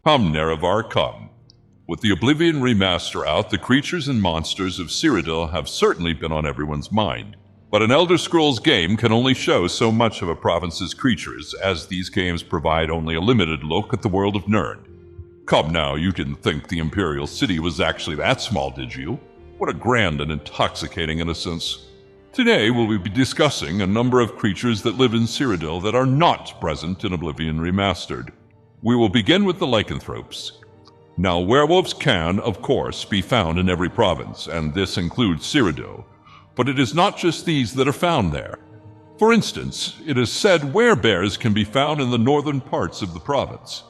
Come, Nerevar, come. With the Oblivion Remaster out, the creatures and monsters of Cyrodiil have certainly been on everyone's mind. But an Elder Scrolls game can only show so much of a province's creatures, as these games provide only a limited look at the world of Nirn. Come now, you didn't think the Imperial City was actually that small, did you? What a grand and intoxicating innocence. Today we'll be discussing a number of creatures that live in Cyrodiil that are not present in Oblivion Remastered. We will begin with the Lycanthropes. Now, werewolves can, of course, be found in every province, and this includes Cyrodiil, but it is not just these that are found there. For instance, it is said werebears can be found in the northern parts of the province.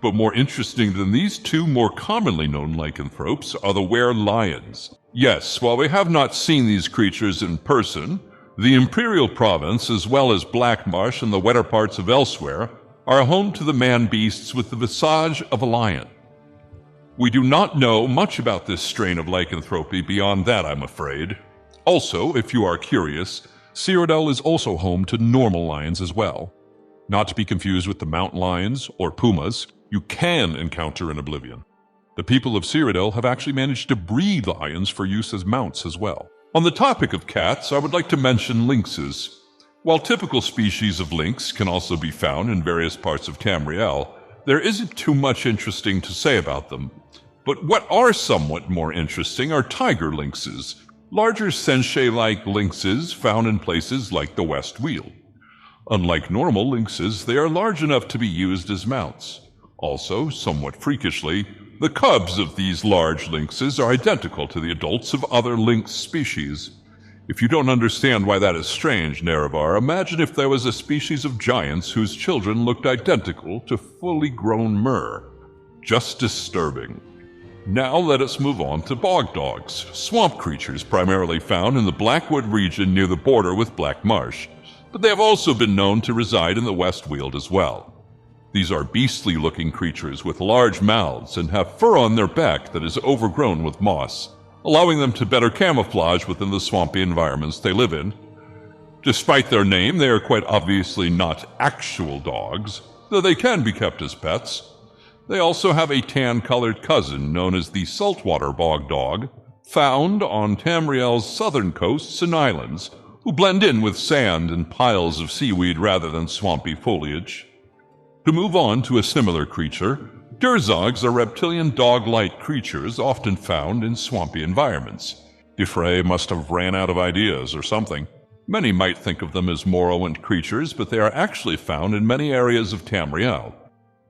But more interesting than these two more commonly known lycanthropes are the were-lions. Yes, while we have not seen these creatures in person, the Imperial Province, as well as Blackmarsh and the wetter parts of elsewhere, are home to the man-beasts with the visage of a lion. We do not know much about this strain of lycanthropy beyond that, I'm afraid. Also, if you are curious, Cyrodiil is also home to normal lions as well. Not to be confused with the mountain lions or pumas you can encounter in Oblivion. The people of Cyrodiil have actually managed to breed lions for use as mounts as well. On the topic of cats, I would like to mention lynxes. While typical species of lynx can also be found in various parts of Tamriel, there isn't too much interesting to say about them. But what are somewhat more interesting are tiger-lynxes, larger sensei-like lynxes found in places like the West Weald. Unlike normal lynxes, they are large enough to be used as mounts. Also, somewhat freakishly, the cubs of these large lynxes are identical to the adults of other lynx species. If you don't understand why that is strange, Nerevar, imagine if there was a species of giants whose children looked identical to fully grown myrrh. Just disturbing. Now let us move on to bog dogs, swamp creatures primarily found in the Blackwood region near the border with Blackmarsh, but they have also been known to reside in the West Weald as well. These are beastly-looking creatures with large mouths and have fur on their back that is overgrown with moss, allowing them to better camouflage within the swampy environments they live in. Despite their name, they are quite obviously not actual dogs, though they can be kept as pets. They also have a tan-colored cousin known as the saltwater bog dog, found on Tamriel's southern coasts and islands, who blend in with sand and piles of seaweed rather than swampy foliage. To move on to a similar creature, Durzogs are reptilian dog-like creatures often found in swampy environments. Defray must have ran out of ideas or something. Many might think of them as Morrowind creatures, but they are actually found in many areas of Tamriel.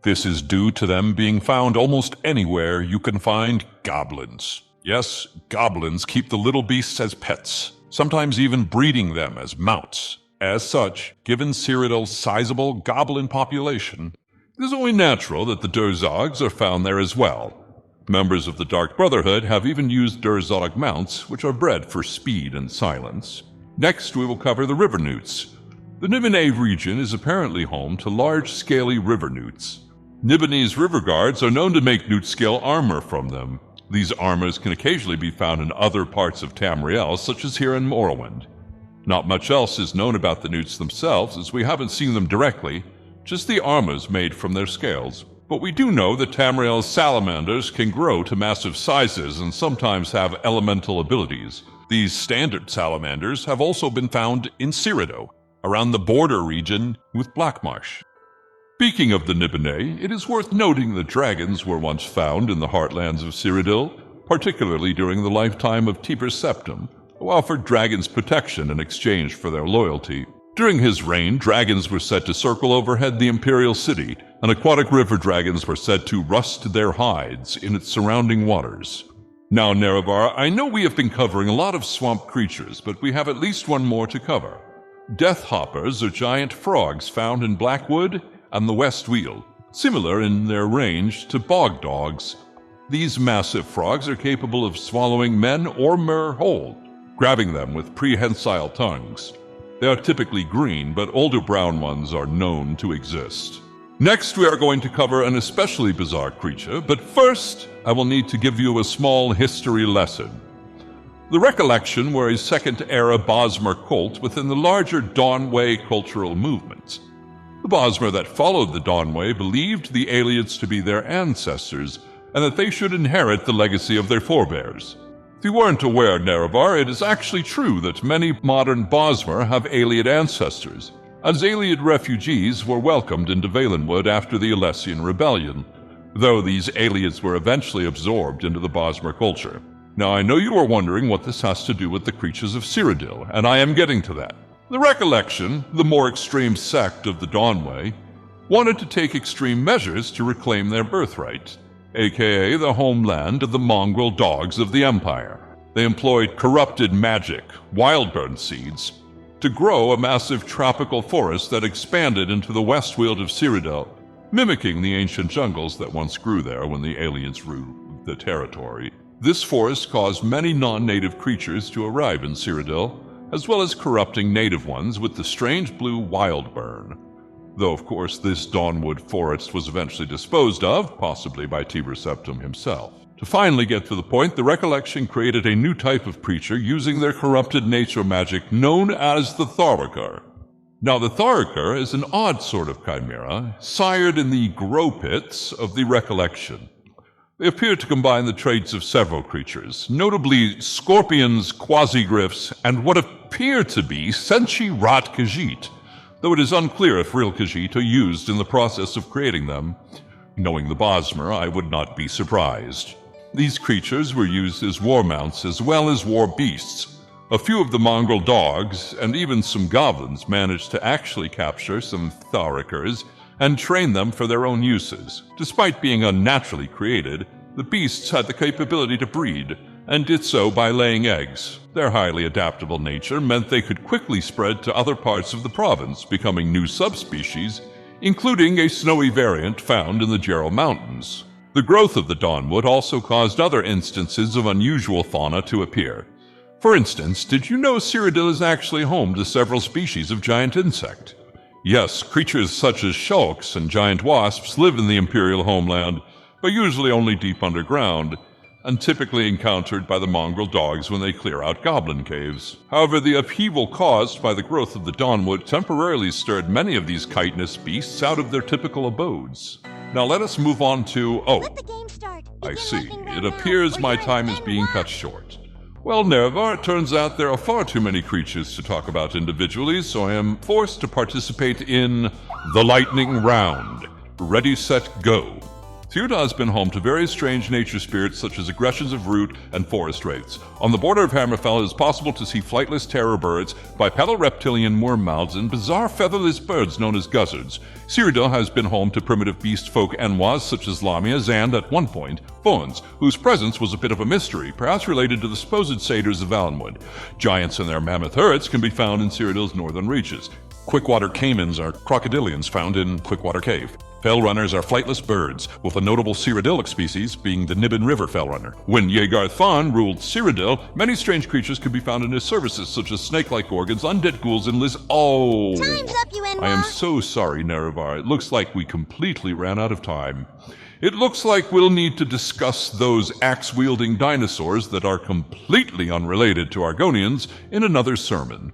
This is due to them being found almost anywhere you can find goblins. Yes, goblins keep the little beasts as pets, sometimes even breeding them as mounts. As such, given Cyrodiil's sizable goblin population, it is only natural that the Durzogs are found there as well. Members of the Dark Brotherhood have even used Durzog mounts, which are bred for speed and silence. Next, we will cover the River-Newts. The Nibene region is apparently home to large, scaly River-Newts. Nibenese river guards are known to make newt-scale armor from them. These armors can occasionally be found in other parts of Tamriel, such as here in Morrowind. Not much else is known about the newts themselves, as we haven't seen them directly, just the armors made from their scales. But we do know that Tamriel's salamanders can grow to massive sizes and sometimes have elemental abilities. These standard salamanders have also been found in Cyrodiil, around the border region with Blackmarsh. Speaking of the Nibene, it is worth noting that dragons were once found in the heartlands of Cyrodiil, particularly during the lifetime of Tiber Septim, who offered dragons protection in exchange for their loyalty. During his reign, dragons were said to circle overhead the Imperial City, and aquatic river dragons were said to rust their hides in its surrounding waters. Now, Nerevar, I know we have been covering a lot of swamp creatures, but we have at least one more to cover. Death hoppers are giant frogs found in Blackwood and the West Weald, similar in their range to bog dogs. These massive frogs are capable of swallowing men or myrrh whole, grabbing them with prehensile tongues. They are typically green, but older brown ones are known to exist. Next, we are going to cover an especially bizarre creature, but first, I will need to give you a small history lesson. The Recollection were a second-era Bosmer cult within the larger Dawnwood cultural movement. The Bosmer that followed the Dawnway believed the aliens to be their ancestors, and that they should inherit the legacy of their forebears. If you weren't aware, Nerevar, it is actually true that many modern Bosmer have alien ancestors, as alien refugees were welcomed into Valenwood after the Alessian Rebellion, though these aliens were eventually absorbed into the Bosmer culture. Now, I know you are wondering what this has to do with the creatures of Cyrodiil, and I am getting to that. The Recollection, the more extreme sect of the Dawnway, wanted to take extreme measures to reclaim their birthright, aka the homeland of the mongrel dogs of the Empire. They employed corrupted magic, wildburn seeds, to grow a massive tropical forest that expanded into the Westweald of Cyrodiil, mimicking the ancient jungles that once grew there when the aliens ruled the territory. This forest caused many non-native creatures to arrive in Cyrodiil, as well as corrupting native ones with the strange blue wildburn. Though, of course, this Dawnwood forest was eventually disposed of, possibly by Tiber Septim himself. To finally get to the point, the Recollection created a new type of creature using their corrupted nature magic known as the Tharriker. Now, the Tharriker is an odd sort of chimera, sired in the grow pits of the Recollection. They appear to combine the traits of several creatures, notably scorpions, quasi-griffs, and what appear to be Senshi Rat Khajiit, though it is unclear if real Khajiit are used in the process of creating them. Knowing the Bosmer, I would not be surprised. These creatures were used as war mounts as well as war beasts. A few of the mongrel dogs, and even some goblins, managed to actually capture some Tharrikers and train them for their own uses. Despite being unnaturally created, the beasts had the capability to breed, and did so by laying eggs. Their highly adaptable nature meant they could quickly spread to other parts of the province, becoming new subspecies, including a snowy variant found in the Jarrow Mountains. The growth of the Dawnwood also caused other instances of unusual fauna to appear. For instance, did you know Cyrodiil is actually home to several species of giant insect? Yes, creatures such as shulks and giant wasps live in the Imperial homeland, but usually only deep underground, and typically encountered by the mongrel dogs when they clear out goblin caves. However, the upheaval caused by the growth of the Dawnwood temporarily stirred many of these chitinous beasts out of their typical abodes. Now let us move on to... Let the game start. I Begin see. lightning round It now. appears my We're time in is being cut lock. short. Well, Nerevar, it turns out there are far too many creatures to talk about individually, so I am forced to participate in the lightning round. Ready, set, go. Cyrodiil has been home to various strange nature spirits such as aggressions of root and forest wraiths. On the border of Hammerfell, it is possible to see flightless terror birds, bipedal reptilian worm mouths, and bizarre featherless birds known as guzzards. Cyrodiil has been home to primitive beast folk Enwas such as lamias and, at one point, fauns, whose presence was a bit of a mystery, perhaps related to the supposed satyrs of Valenwood. Giants and their mammoth herds can be found in Cyrodiil's northern reaches. Quickwater caimans are crocodilians found in Quickwater Cave. Fellrunners are flightless birds, with a notable Cyrodiilic species being the Niben River fellrunner. When Yegar Thon ruled Cyrodiil, many strange creatures could be found in his services, such as snake-like organs, undead ghouls, and Oh! Time's up, you I am so sorry, Nerevar. It looks like we completely ran out of time. It looks like we'll need to discuss those axe-wielding dinosaurs that are completely unrelated to Argonians in another sermon.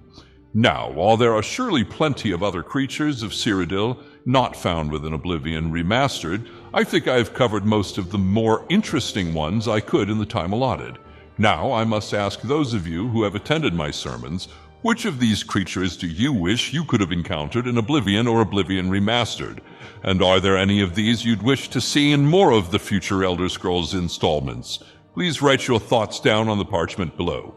Now, while there are surely plenty of other creatures of Cyrodiil not found within Oblivion Remastered, I think I have covered most of the more interesting ones I could in the time allotted. Now, I must ask those of you who have attended my sermons, which of these creatures do you wish you could have encountered in Oblivion or Oblivion Remastered? And are there any of these you'd wish to see in more of the future Elder Scrolls installments? Please write your thoughts down on the parchment below.